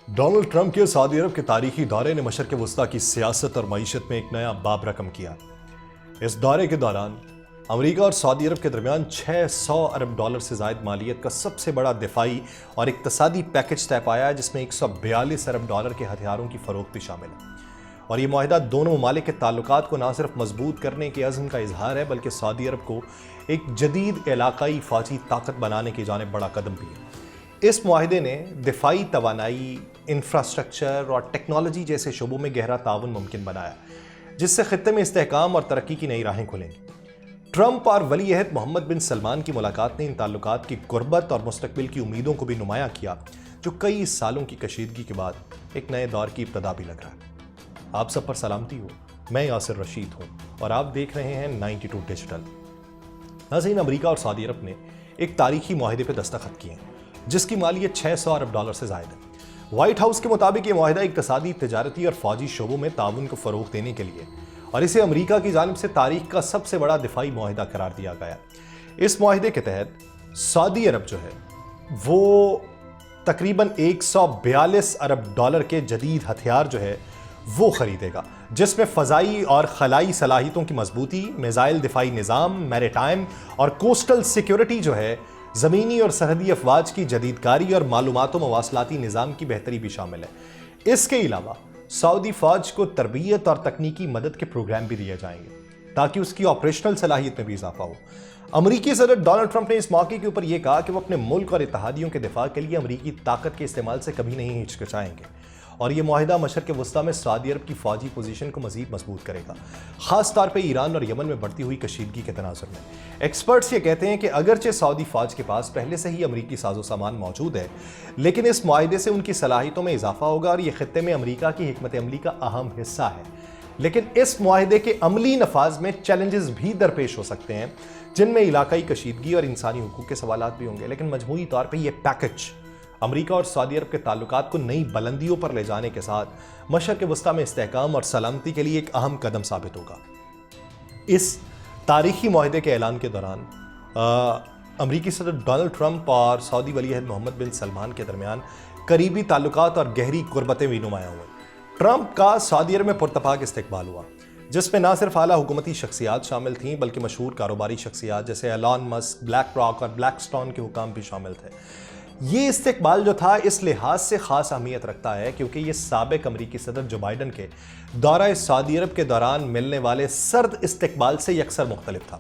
Donald Trump کے سعودی عرب کے تاریخی دورے نے مشرق وسطیٰ کی سیاست اور معیشت میں ایک نیا باب رقم کیا۔ اس دورے کے دوران امریکہ اور سعودی عرب کے درمیان 600 ارب ڈالر سے زائد مالیت کا سب سے بڑا دفاعی اور اقتصادی پیکج طے پایا ہے، جس میں 142 ارب ڈالر کے ہتھیاروں کی فروخت بھی شامل ہے۔ اور یہ معاہدہ دونوں ممالک کے تعلقات کو نہ صرف مضبوط کرنے کے عزم کا اظہار ہے، بلکہ سعودی عرب کو ایک جدید علاقائی فوجی طاقت بنانے کی جانب بڑا قدم بھی ہے۔ اس معاہدے نے دفاعی توانائی، انفراسٹرکچر اور ٹیکنالوجی جیسے شعبوں میں گہرا تعاون ممکن بنایا، جس سے خطے میں استحکام اور ترقی کی نئی راہیں کھلیں گی۔ ٹرمپ اور ولی عہد محمد بن سلمان کی ملاقات نے ان تعلقات کی قربت اور مستقبل کی امیدوں کو بھی نمایاں کیا، جو کئی سالوں کی کشیدگی کے بعد ایک نئے دور کی ابتدا بھی لگ رہا ہے۔ آپ سب پر سلامتی ہو، میں یاسر رشید ہوں اور آپ دیکھ رہے ہیں 92 ڈیجیٹل۔ ناظرین، امریکہ اور سعودی عرب نے ایک تاریخی معاہدے پہ دستخط کیے ہیں، جس کی مالیت 600 ارب ڈالر سے زائد ہے۔ وائٹ ہاؤس کے مطابق یہ معاہدہ اقتصادی، تجارتی اور فوجی شعبوں میں تعاون کو فروغ دینے کے لیے اور اسے امریکہ کی جانب سے تاریخ کا سب سے بڑا دفاعی معاہدہ قرار دیا گیا۔ اس معاہدے کے تحت سعودی عرب جو ہے وہ تقریباً 142 ارب ڈالر کے جدید ہتھیار جو ہے وہ خریدے گا، جس میں فضائی اور خلائی صلاحیتوں کی مضبوطی، میزائل دفاعی نظام، میریٹائم اور کوسٹل سیکیورٹی جو ہے، زمینی اور سرحدی افواج کی جدید کاری اور معلومات و مواصلاتی نظام کی بہتری بھی شامل ہے۔ اس کے علاوہ سعودی فوج کو تربیت اور تکنیکی مدد کے پروگرام بھی دیے جائیں گے تاکہ اس کی آپریشنل صلاحیت میں بھی اضافہ ہو۔ امریکی صدر ڈونلڈ ٹرمپ نے اس موقع کے اوپر یہ کہا کہ وہ اپنے ملک اور اتحادیوں کے دفاع کے لیے امریکی طاقت کے استعمال سے کبھی نہیں ہچکچائیں گے، اور یہ معاہدہ مشرق وسطیٰ میں سعودی عرب کی فوجی پوزیشن کو مزید مضبوط کرے گا، خاص طور پہ ایران اور یمن میں بڑھتی ہوئی کشیدگی کے تناظر میں۔ ایکسپرٹس یہ کہتے ہیں کہ اگرچہ سعودی فوج کے پاس پہلے سے ہی امریکی ساز و سامان موجود ہے، لیکن اس معاہدے سے ان کی صلاحیتوں میں اضافہ ہوگا اور یہ خطے میں امریکہ کی حکمت عملی کا اہم حصہ ہے۔ لیکن اس معاہدے کے عملی نفاذ میں چیلنجز بھی درپیش ہو سکتے ہیں، جن میں علاقائی کشیدگی اور انسانی حقوق کے سوالات بھی ہوں گے، لیکن مجموعی طور پہ یہ پیکج امریکہ اور سعودی عرب کے تعلقات کو نئی بلندیوں پر لے جانے کے ساتھ مشرق وسطیٰ میں استحکام اور سلامتی کے لیے ایک اہم قدم ثابت ہوگا۔ اس تاریخی معاہدے کے اعلان کے دوران امریکی صدر ڈونلڈ ٹرمپ اور سعودی ولی عہد محمد بن سلمان کے درمیان قریبی تعلقات اور گہری قربتیں بھی نمایاں ہوئیں۔ ٹرمپ کا سعودی عرب میں پرتپاک استقبال ہوا، جس میں نہ صرف اعلیٰ حکومتی شخصیات شامل تھیں بلکہ مشہور کاروباری شخصیات جیسے ایلان مسک، بلیک راک اور بلیک سٹون کے حکام بھی شامل تھے۔ یہ استقبال جو تھا اس لحاظ سے خاص اہمیت رکھتا ہے کیونکہ یہ سابق امریکی صدر جو بائیڈن کے دورہ سعودی عرب کے دوران ملنے والے سرد استقبال سے یکسر مختلف تھا۔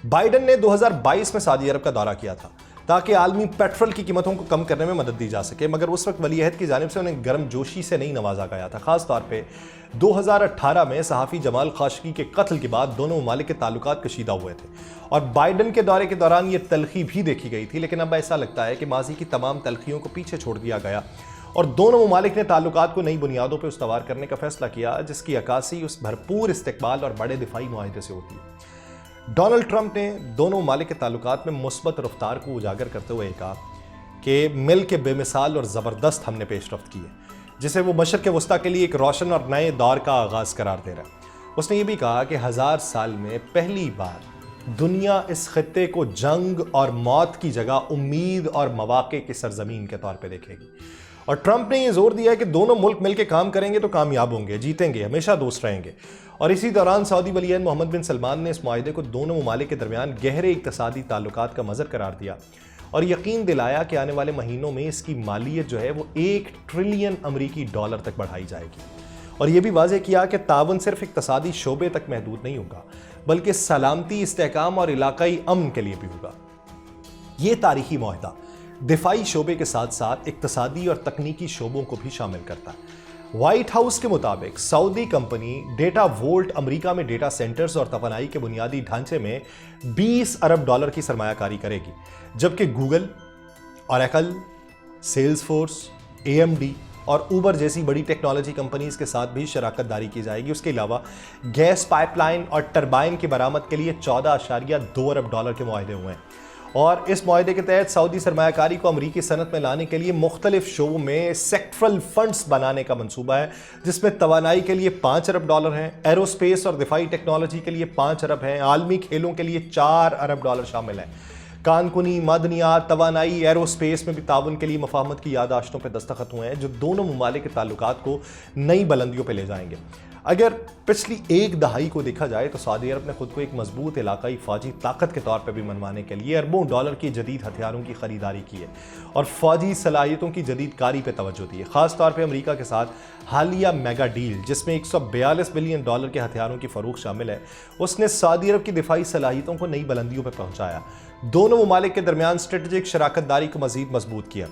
بائیڈن نے 2022 میں سعودی عرب کا دورہ کیا تھا تاکہ عالمی پیٹرول کی قیمتوں کو کم کرنے میں مدد دی جا سکے، مگر اس وقت ولی عہد کی جانب سے انہیں گرم جوشی سے نہیں نوازا گیا تھا۔ خاص طور پہ 2018 میں صحافی جمال خاشقجی کے قتل کے بعد دونوں ممالک کے تعلقات کشیدہ ہوئے تھے اور بائیڈن کے دورے کے دوران یہ تلخی بھی دیکھی گئی تھی، لیکن اب ایسا لگتا ہے کہ ماضی کی تمام تلخیوں کو پیچھے چھوڑ دیا گیا اور دونوں ممالک نے تعلقات کو نئی بنیادوں پہ استوار کرنے کا فیصلہ کیا، جس کی عکاسی اس بھرپور استقبال اور بڑے دفاعی معاہدے سے ہوتی ہے۔ ڈونلڈ ٹرمپ نے دونوں ممالک کے تعلقات میں مثبت رفتار کو اجاگر کرتے ہوئے کہا کہ مل کے بے مثال اور زبردست ہم نے پیش رفت کی ہے، جسے وہ مشرق وسطیٰ کے لیے ایک روشن اور نئے دور کا آغاز قرار دے رہا ہے۔ اس نے یہ بھی کہا کہ 1000 سال میں پہلی بار دنیا اس خطے کو جنگ اور موت کی جگہ امید اور مواقع کی سرزمین کے طور پہ دیکھے گی، اور ٹرمپ نے یہ زور دیا ہے کہ دونوں ملک مل کے کام کریں گے تو کامیاب ہوں گے، جیتیں گے، ہمیشہ دوست رہیں گے۔ اور اسی دوران سعودی ولی عہد محمد بن سلمان نے اس معاہدے کو دونوں ممالک کے درمیان گہرے اقتصادی تعلقات کا مظہر قرار دیا اور یقین دلایا کہ آنے والے مہینوں میں اس کی مالیت جو ہے وہ 1 ٹریلین امریکی ڈالر تک بڑھائی جائے گی، اور یہ بھی واضح کیا کہ تعاون صرف اقتصادی شعبے تک محدود نہیں ہوگا بلکہ سلامتی، استحکام اور علاقائی امن کے لیے بھی ہوگا۔ یہ تاریخی معاہدہ دفاعی شعبے کے ساتھ ساتھ اقتصادی اور تکنیکی شعبوں کو بھی شامل کرتا ہے۔ وائٹ ہاؤس کے مطابق سعودی کمپنی ڈیٹا وولٹ امریکہ میں ڈیٹا سینٹرز اور توانائی کے بنیادی ڈھانچے میں 20 ارب ڈالر کی سرمایہ کاری کرے گی، جبکہ Google, Oracle, Salesforce, AMD اور اوبر جیسی بڑی ٹیکنالوجی کمپنیز کے ساتھ بھی شراکت داری کی جائے گی۔ اس کے علاوہ گیس پائپ لائن اور ٹربائن کی برآمد کے لیے 14.2 ارب ڈالر کے معاہدے ہوئے ہیں، اور اس معاہدے کے تحت سعودی سرمایہ کاری کو امریکی صنعت میں لانے کے لیے مختلف شعبوں میں سیکٹرل فنڈز بنانے کا منصوبہ ہے، جس میں توانائی کے لیے 5 ارب ڈالر ہیں، ایروسپیس اور دفاعی ٹیکنالوجی کے لیے 5 ارب ہیں، عالمی کھیلوں کے لیے 4 ارب ڈالر شامل ہیں۔ کانکنی، معدنیات، توانائی، ایرو اسپیس میں بھی تعاون کے لیے مفاہمت کی یادداشتوں پہ دستخط ہوئے ہیں جو دونوں ممالک کے تعلقات کو نئی بلندیوں پہ لے جائیں گے۔ اگر پچھلی ایک دہائی کو دیکھا جائے تو سعودی عرب نے خود کو ایک مضبوط علاقائی فوجی طاقت کے طور پہ بھی منوانے کے لیے اربوں ڈالر کی جدید ہتھیاروں کی خریداری کی ہے اور فوجی صلاحیتوں کی جدید کاری پہ توجہ دی ہے، خاص طور پہ امریکہ کے ساتھ حالیہ میگا ڈیل جس میں $142 بلین کے ہتھیاروں کی فروخت شامل ہے، اس نے سعودی عرب کی دفاعی صلاحیتوں کو نئی بلندیوں پہ پہنچایا، دونوں ممالک کے درمیان اسٹریٹجک شراکت داری کو مزید مضبوط کیا۔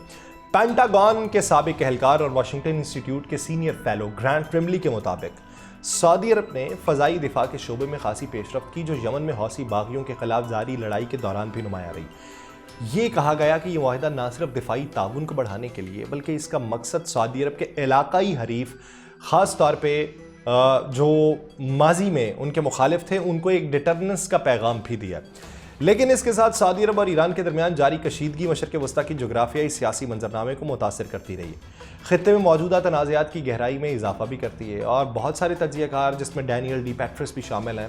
پینٹاگون کے سابق اہلکار اور واشنگٹن انسٹیٹیوٹ کے سینئر فیلو گرانٹ ٹرملی کے مطابق سعودی عرب نے فضائی دفاع کے شعبے میں خاصی پیش رفت کی جو یمن میں حوثی باغیوں کے خلاف جاری لڑائی کے دوران بھی نمایاں رہی۔ یہ کہا گیا کہ یہ معاہدہ نہ صرف دفاعی تعاون کو بڑھانے کے لیے بلکہ اس کا مقصد سعودی عرب کے علاقائی حریف، خاص طور پہ جو ماضی میں ان کے مخالف تھے، ان کو ایک ڈیٹرننس کا پیغام بھی دیا۔ لیکن اس کے ساتھ سعودی عرب اور ایران کے درمیان جاری کشیدگی مشرق وسطیٰ کی جغرافیائی سیاسی منظرنامے کو متاثر کرتی رہی ہے، خطے میں موجودہ تنازعات کی گہرائی میں اضافہ بھی کرتی ہے، اور بہت سارے تجزیہ کار جس میں ڈینیل ڈی پیٹرس بھی شامل ہیں،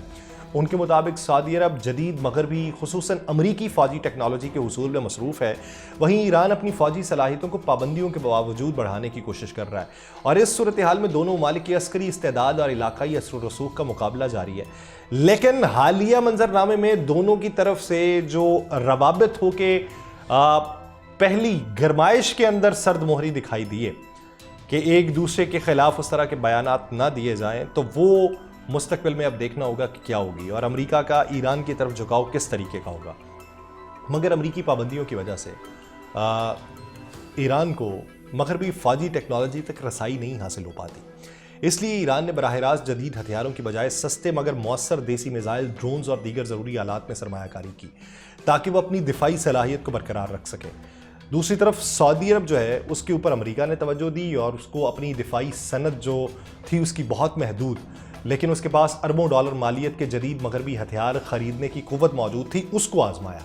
ان کے مطابق سعودی عرب جدید مغربی خصوصاً امریکی فوجی ٹیکنالوجی کے حصول میں مصروف ہے، وہیں ایران اپنی فوجی صلاحیتوں کو پابندیوں کے باوجود بڑھانے کی کوشش کر رہا ہے، اور اس صورتحال میں دونوں ممالک کی عسکری استعداد اور علاقائی اثر و رسوخ کا مقابلہ جاری ہے۔ لیکن حالیہ منظرنامے میں دونوں کی طرف سے جو روابط ہو کے پہلی گرمائش کے اندر سرد مہری دکھائی دیے کہ ایک دوسرے کے خلاف اس طرح کے بیانات نہ دیے جائیں، تو وہ مستقبل میں اب دیکھنا ہوگا کہ کیا ہوگی اور امریکہ کا ایران کی طرف جھکاؤ کس طریقے کا ہوگا۔ مگر امریکی پابندیوں کی وجہ سے ایران کو مغربی فوجی ٹیکنالوجی تک رسائی نہیں حاصل ہو پاتی، اس لیے ایران نے براہ راست جدید ہتھیاروں کی بجائے سستے مگر مؤثر دیسی میزائل، ڈرونز اور دیگر ضروری آلات میں سرمایہ کاری کی تاکہ وہ اپنی دفاعی صلاحیت کو برقرار رکھ سکے۔ دوسری طرف سعودی عرب جو ہے اس کے اوپر امریکہ نے توجہ دی اور اس کو اپنی دفاعی صنعت جو تھی اس کی بہت محدود لیکن اس کے پاس اربوں ڈالر مالیت کے جدید مغربی ہتھیار خریدنے کی قوت موجود تھی، اس کو آزمایا۔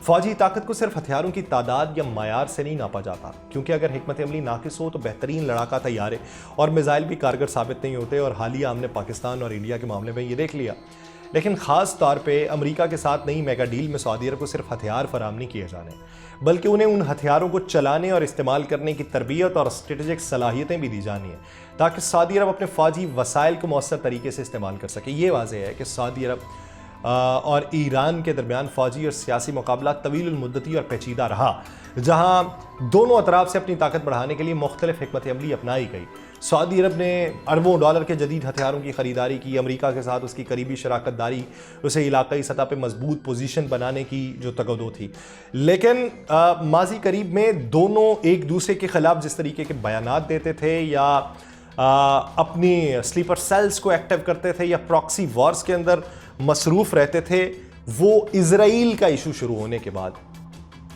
فوجی طاقت کو صرف ہتھیاروں کی تعداد یا معیار سے نہیں ناپا جاتا، کیونکہ اگر حکمت عملی ناقص ہو تو بہترین لڑاکا طیارے اور میزائل بھی کارگر ثابت نہیں ہوتے، اور حالیہ ہم نے پاکستان اور انڈیا کے معاملے میں یہ دیکھ لیا۔ لیکن خاص طور پہ امریکہ کے ساتھ نئی میگا ڈیل میں سعودی عرب کو صرف ہتھیار فراہم نہیں کیے جانے بلکہ انہیں ان ہتھیاروں کو چلانے اور استعمال کرنے کی تربیت اور اسٹریٹجک صلاحیتیں بھی دی جانی ہیں تاکہ سعودی عرب اپنے فوجی وسائل کو مؤثر طریقے سے استعمال کر سکے۔ یہ واضح ہے کہ سعودی عرب اور ایران کے درمیان فوجی اور سیاسی مقابلہ طویل المدتی اور پیچیدہ رہا، جہاں دونوں اطراف سے اپنی طاقت بڑھانے کے لیے مختلف حکمت عملی اپنائی گئی۔ سعودی عرب نے اربوں ڈالر کے جدید ہتھیاروں کی خریداری کی، امریکہ کے ساتھ اس کی قریبی شراکت داری اسے علاقائی سطح پہ مضبوط پوزیشن بنانے کی جو تگودو تھی، لیکن ماضی قریب میں دونوں ایک دوسرے کے خلاف جس طریقے کے بیانات دیتے تھے یا اپنی سلیپر سیلز کو ایکٹیو کرتے تھے یا پراکسی وارز کے اندر مصروف رہتے تھے، وہ اسرائیل کا ایشو شروع ہونے کے بعد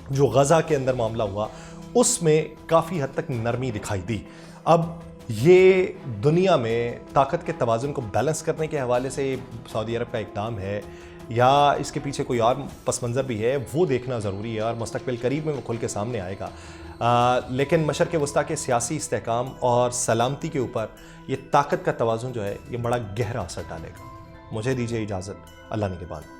جو غزہ کے اندر معاملہ ہوا اس میں کافی حد تک نرمی دکھائی دی۔ اب یہ دنیا میں طاقت کے توازن کو بیلنس کرنے کے حوالے سے سعودی عرب کا اقدام ہے یا اس کے پیچھے کوئی اور پس منظر بھی ہے، وہ دیکھنا ضروری ہے اور مستقبل قریب میں وہ کھل کے سامنے آئے گا۔ لیکن مشرق وسطیٰ کے سیاسی استحکام اور سلامتی کے اوپر یہ طاقت کا توازن جو ہے یہ بڑا گہرا اثر ڈالے گا۔ مجھے دیجیے اجازت، اللہ نگہبان۔